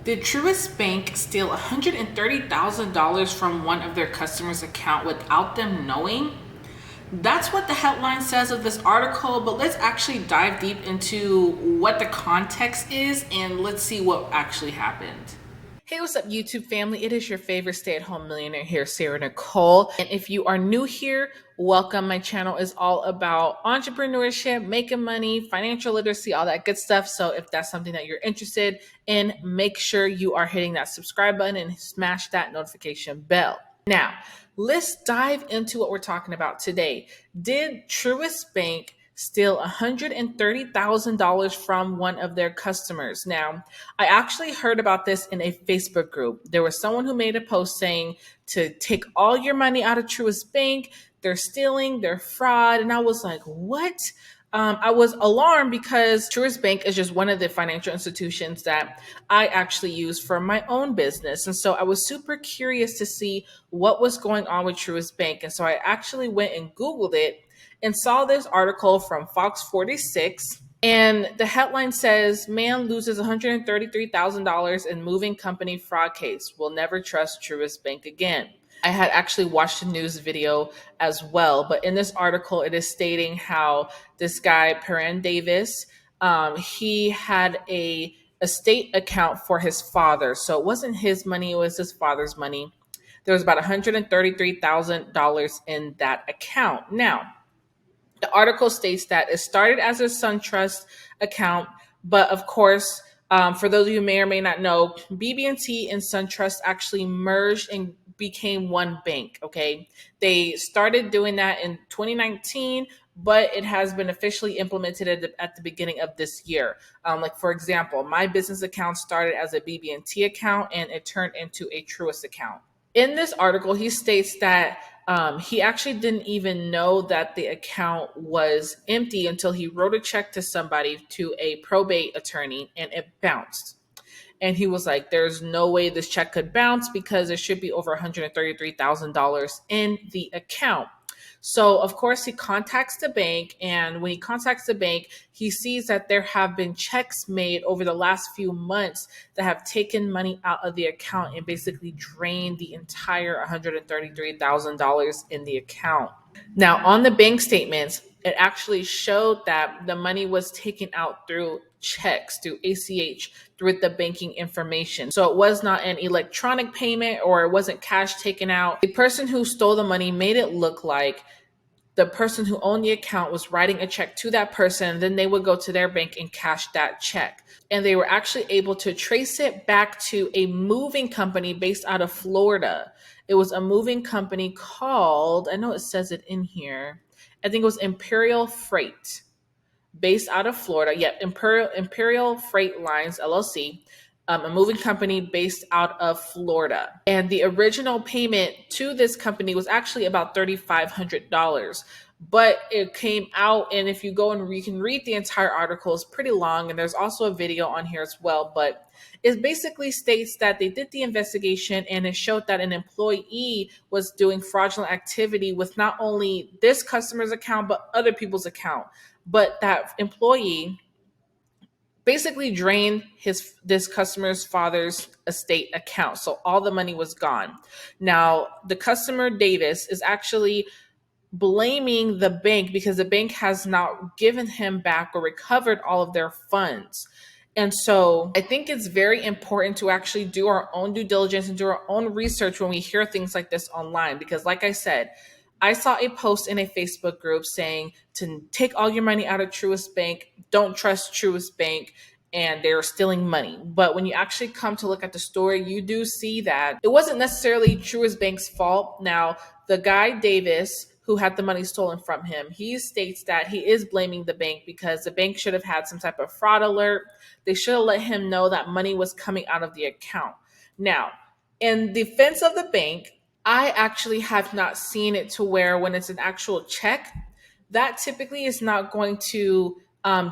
Did Truist Bank steal $130,000 from one of their customers' account without them knowing? That's what the headline says of this article, but let's actually dive deep into what the context is and let's see what actually happened. Hey, what's up, YouTube family? It is your favorite stay at home millionaire here, Sarah Nicole. And if you are new here, welcome. My channel is all about entrepreneurship, making money, financial literacy, all that good stuff. So if that's something that you're interested in, make sure you are hitting that subscribe button and smash that notification bell. Now, let's dive into what we're talking about today. Did Truist Bank steal $130,000 from one of their customers? Now, I actually heard about this in a Facebook group. There was someone who made a post saying to take all your money out of Truist Bank. They're stealing, they're fraud. And I was like, what? I was alarmed because Truist Bank is just one of the financial institutions that I actually use for my own business. And so I was super curious to see what was going on with Truist Bank. And so I actually went and Googled it and saw this article from Fox 46. And the headline says, "Man loses $133,000 in moving company fraud case. Will never trust Truist Bank again." I had actually watched a news video as well, but in this article, it is stating how this guy, Perrin Davis, he had a estate account for his father. So it wasn't his money, it was his father's money. There was about $133,000 in that account. Now, the article states that it started as a SunTrust account, but of course, for those of you who may or may not know, BB&T and SunTrust actually merged and became one bank. Okay, they started doing that in 2019, but it has been officially implemented at the beginning of this year. Like for example, my business account started as a BB&T account and it turned into a Truist account. In this article, he states that he actually didn't even know that the account was empty until he wrote a check to somebody, to a probate attorney, and it bounced. And he was like, there's no way this check could bounce because there should be over $133,000 in the account. So, of course, he contacts the bank. And when he contacts the bank, he sees that there have been checks made over the last few months that have taken money out of the account and basically drained the entire $133,000 in the account. Now, on the bank statements, it actually showed that the money was taken out through checks, through ACH, through the banking information. So it was not an electronic payment or it wasn't cash taken out. The person who stole the money made it look like the person who owned the account was writing a check to that person. Then they would go to their bank and cash that check. And they were actually able to trace it back to a moving company based out of Florida. It was a moving company called, I know it says it in here, I think it was Imperial Freight, based out of Florida. Yep, Imperial Freight Lines LLC, a moving company based out of Florida. And the original payment to this company was actually about $3,500. But it came out, and if you go and you can read the entire article, it's pretty long, and there's also a video on here as well. But it basically states that they did the investigation, and it showed that an employee was doing fraudulent activity with not only this customer's account, but other people's account. But that employee basically drained this customer's father's estate account. So all the money was gone. Now, the customer Davis is actually blaming the bank because the bank has not given him back or recovered all of their funds. And so I think it's very important to actually do our own due diligence and do our own research when we hear things like this online. Because like I said, I saw a post in a Facebook group saying to take all your money out of Truist Bank, don't trust Truist Bank, and they're stealing money. But when you actually come to look at the story, you do see that it wasn't necessarily Truist Bank's fault. Now, the guy Davis, who had the money stolen from him, he states that he is blaming the bank because the bank should have had some type of fraud alert. They should have let him know that money was coming out of the account. Now, in defense of the bank, I actually have not seen it to where when it's an actual check, that typically is not going to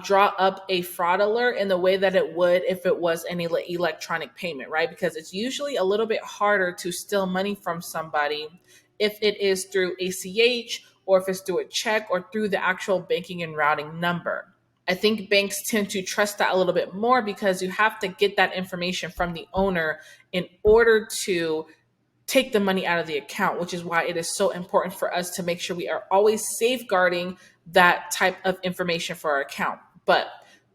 draw up a fraud alert in the way that it would if it was any electronic payment, right? Because it's usually a little bit harder to steal money from somebody if it is through ACH or if it's through a check or through the actual banking and routing number. I think banks tend to trust that a little bit more because you have to get that information from the owner in order to take the money out of the account, which is why it is so important for us to make sure we are always safeguarding that type of information for our account. But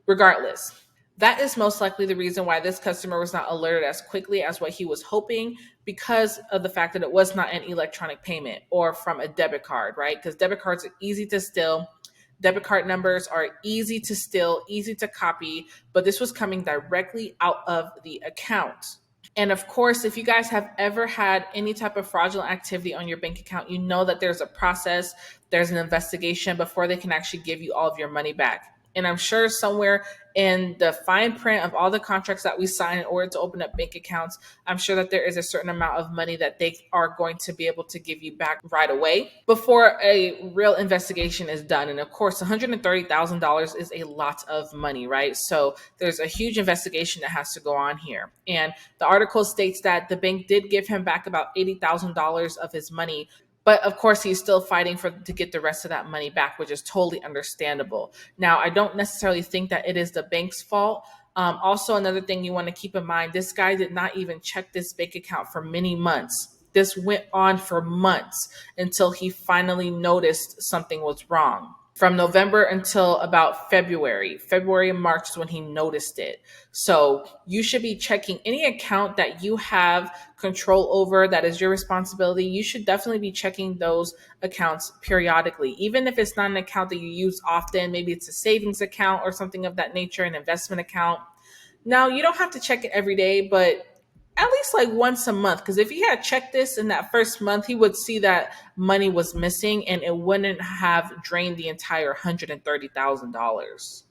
regardless, that is most likely the reason why this customer was not alerted as quickly as what he was hoping, because of the fact that it was not an electronic payment or from a debit card, right? Because debit cards are easy to steal. Debit card numbers are easy to steal, easy to copy, but this was coming directly out of the account. And of course, if you guys have ever had any type of fraudulent activity on your bank account, you know that there's a process, there's an investigation before they can actually give you all of your money back. And I'm sure somewhere in the fine print of all the contracts that we sign in order to open up bank accounts, I'm sure that there is a certain amount of money that they are going to be able to give you back right away before a real investigation is done. And of course, $130,000 is a lot of money, right? So there's a huge investigation that has to go on here. And the article states that the bank did give him back about $80,000 of his money, but of course, he's still fighting for to get the rest of that money back, which is totally understandable. Now, I don't necessarily think that it is the bank's fault. Also, another thing you want to keep in mind, this guy did not even check this bank account for many months. This went on for months until he finally noticed something was wrong. From November until about February and March is when he noticed it. So you should be checking any account that you have control over that is your responsibility. You should definitely be checking those accounts periodically, even if it's not an account that you use often. Maybe it's a savings account or something of that nature, an investment account. Now, you don't have to check it every day, but at least like once a month. Because if he had checked this in that first month, he would see that money was missing and it wouldn't have drained the entire $130,000.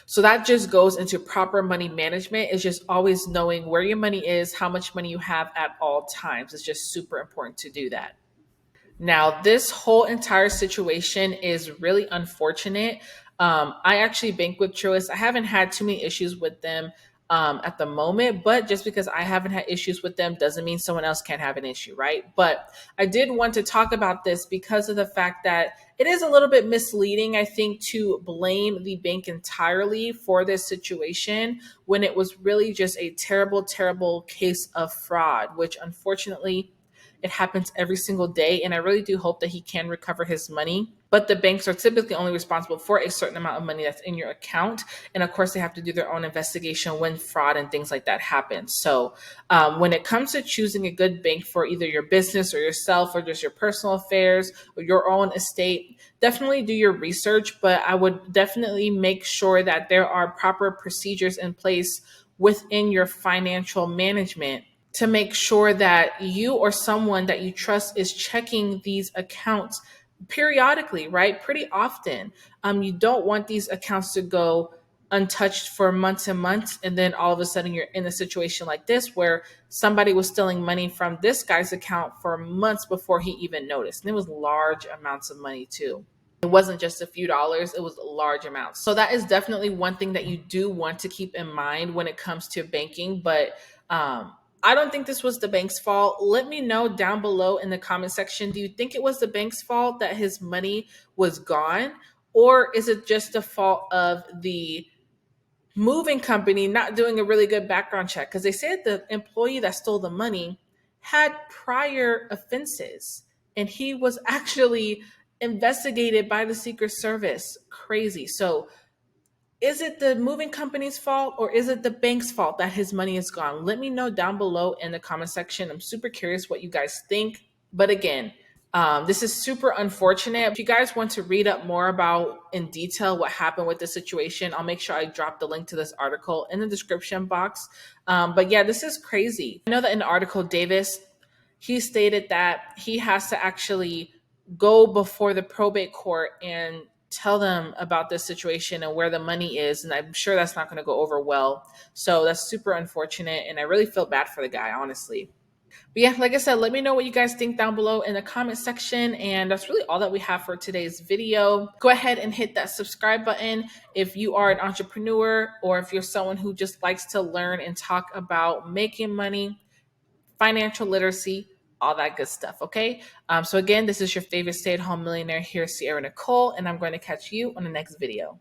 So that just goes into proper money management, is just always knowing where your money is, how much money you have at all times. It's just super important to do that. Now, this whole entire situation is really unfortunate. I actually bank with Truist. I haven't had too many issues with them at the moment, but just because I haven't had issues with them doesn't mean someone else can't have an issue, right? But I did want to talk about this because of the fact that it is a little bit misleading, I think, to blame the bank entirely for this situation when it was really just a terrible, terrible case of fraud, which unfortunately it happens every single day. And I really do hope that he can recover his money. But the banks are typically only responsible for a certain amount of money that's in your account. And of course, they have to do their own investigation when fraud and things like that happen. So when it comes to choosing a good bank for either your business or yourself or just your personal affairs or your own estate, definitely do your research. But I would definitely make sure that there are proper procedures in place within your financial management to make sure that you or someone that you trust is checking these accounts periodically, right? Pretty often. You don't want these accounts to go untouched for months and months. And then all of a sudden you're in a situation like this where somebody was stealing money from this guy's account for months before he even noticed. And it was large amounts of money too. It wasn't just a few dollars, it was large amounts. So that is definitely one thing that you do want to keep in mind when it comes to banking. But I don't think this was the bank's fault. Let me know down below in the comment section. Do you think it was the bank's fault that his money was gone? Or is it just the fault of the moving company not doing a really good background check? Because they said the employee that stole the money had prior offenses and he was actually investigated by the Secret Service. Crazy. So is it the moving company's fault or is it the bank's fault that his money is gone? Let me know down below in the comment section. I'm super curious what you guys think. But again, this is super unfortunate. If you guys want to read up more about in detail what happened with the situation, I'll make sure I drop the link to this article in the description box. But yeah, this is crazy. I know that in the article, Davis, he stated that he has to actually go before the probate court and tell them about this situation and where the money is. And I'm sure that's not going to go over well. So that's super unfortunate. And I really feel bad for the guy, honestly. But yeah, like I said, let me know what you guys think down below in the comment section. And that's really all that we have for today's video. Go ahead and hit that subscribe button if you are an entrepreneur or if you're someone who just likes to learn and talk about making money, financial literacy, all that good stuff. Okay. So again, this is your favorite stay-at-home millionaire here, Sierra Nicole, and I'm going to catch you on the next video.